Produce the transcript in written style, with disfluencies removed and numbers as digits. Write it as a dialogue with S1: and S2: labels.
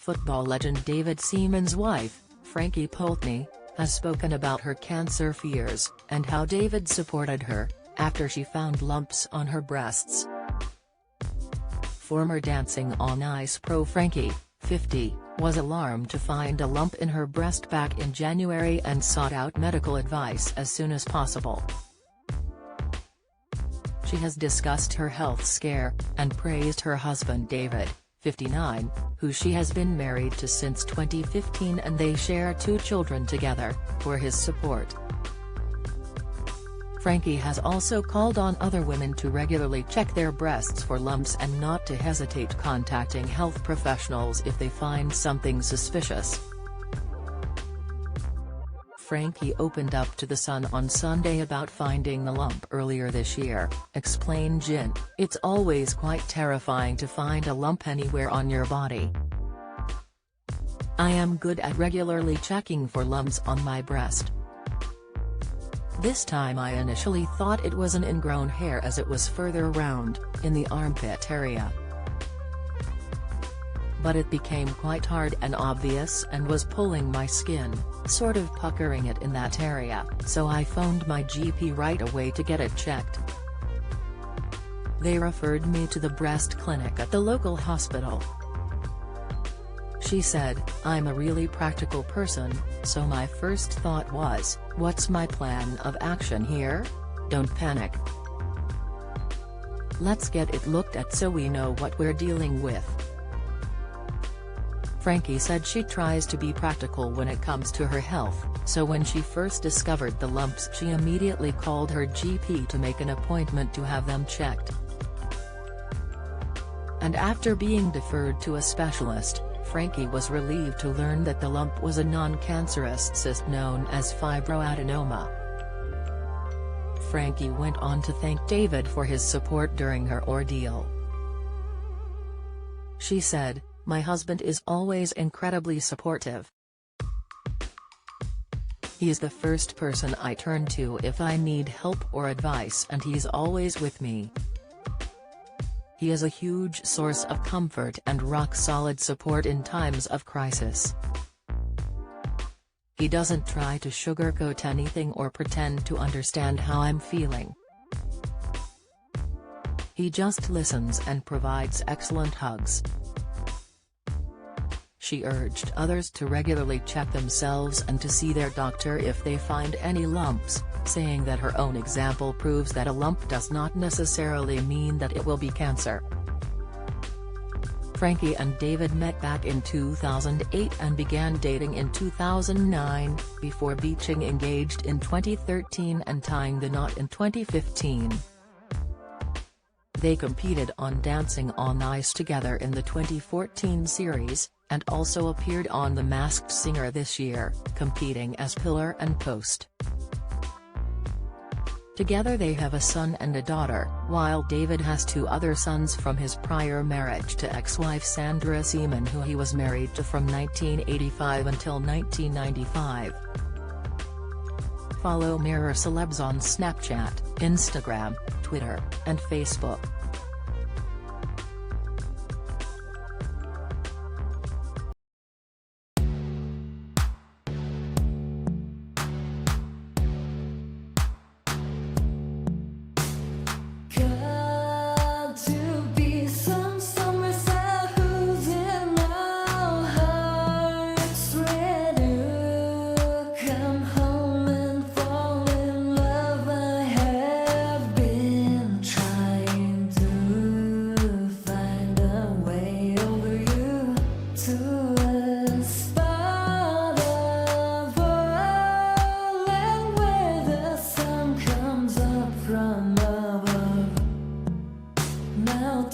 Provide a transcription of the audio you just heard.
S1: football legend David Seaman's wife, Frankie Poultney, has spoken about her cancer fears, and how David supported her, after she found lumps on her breasts. Former Dancing on Ice pro Frankie, 50, was alarmed to find a lump in her breast back in January and sought out medical advice as soon as possible. She has discussed her health scare, and praised her husband David, 59, who she has been married to since 2015 and they share 2 children together, for his support. Frankie has also called on other women to regularly check their breasts for lumps and not to hesitate contacting health professionals if they find something suspicious. Frankie opened up to The Sun on Sunday about finding the lump earlier this year, explained Jin, "It's always quite terrifying to find a lump anywhere on your body. I am good at regularly checking for lumps on my breast. This time I initially thought it was an ingrown hair as it was further around, in the armpit area. But it became quite hard and obvious and was pulling my skin, sort of puckering it in that area, so I phoned my GP right away to get it checked. They referred me to the breast clinic at the local hospital." She said, "I'm a really practical person, so my first thought was, what's my plan of action here? Don't panic. Let's get it looked at so we know what we're dealing with." Frankie said she tries to be practical when it comes to her health, so when she first discovered the lumps she immediately called her GP to make an appointment to have them checked. And after being deferred to a specialist, Frankie was relieved to learn that the lump was a non-cancerous cyst known as fibroadenoma. Frankie went on to thank David for his support during her ordeal. She said, "My husband is always incredibly supportive. He's the first person I turn to if I need help or advice and he's always with me. He is a huge source of comfort and rock-solid support in times of crisis. He doesn't try to sugarcoat anything or pretend to understand how I'm feeling. He just listens and provides excellent hugs." She urged others to regularly check themselves and to see their doctor if they find any lumps, saying that her own example proves that a lump does not necessarily mean that it will be cancer. Frankie and David met back in 2008 and began dating in 2009, before being engaged in 2013 and tying the knot in 2015. They competed on Dancing on Ice together in the 2014 series, and also appeared on The Masked Singer this year, competing as pillar and post. Together they have a son and a daughter, while David has 2 other sons from his prior marriage to ex-wife Sandra Seaman, who he was married to from 1985 until 1995. Follow Mirror Celebs on Snapchat, Instagram, Twitter, and Facebook.
S2: Now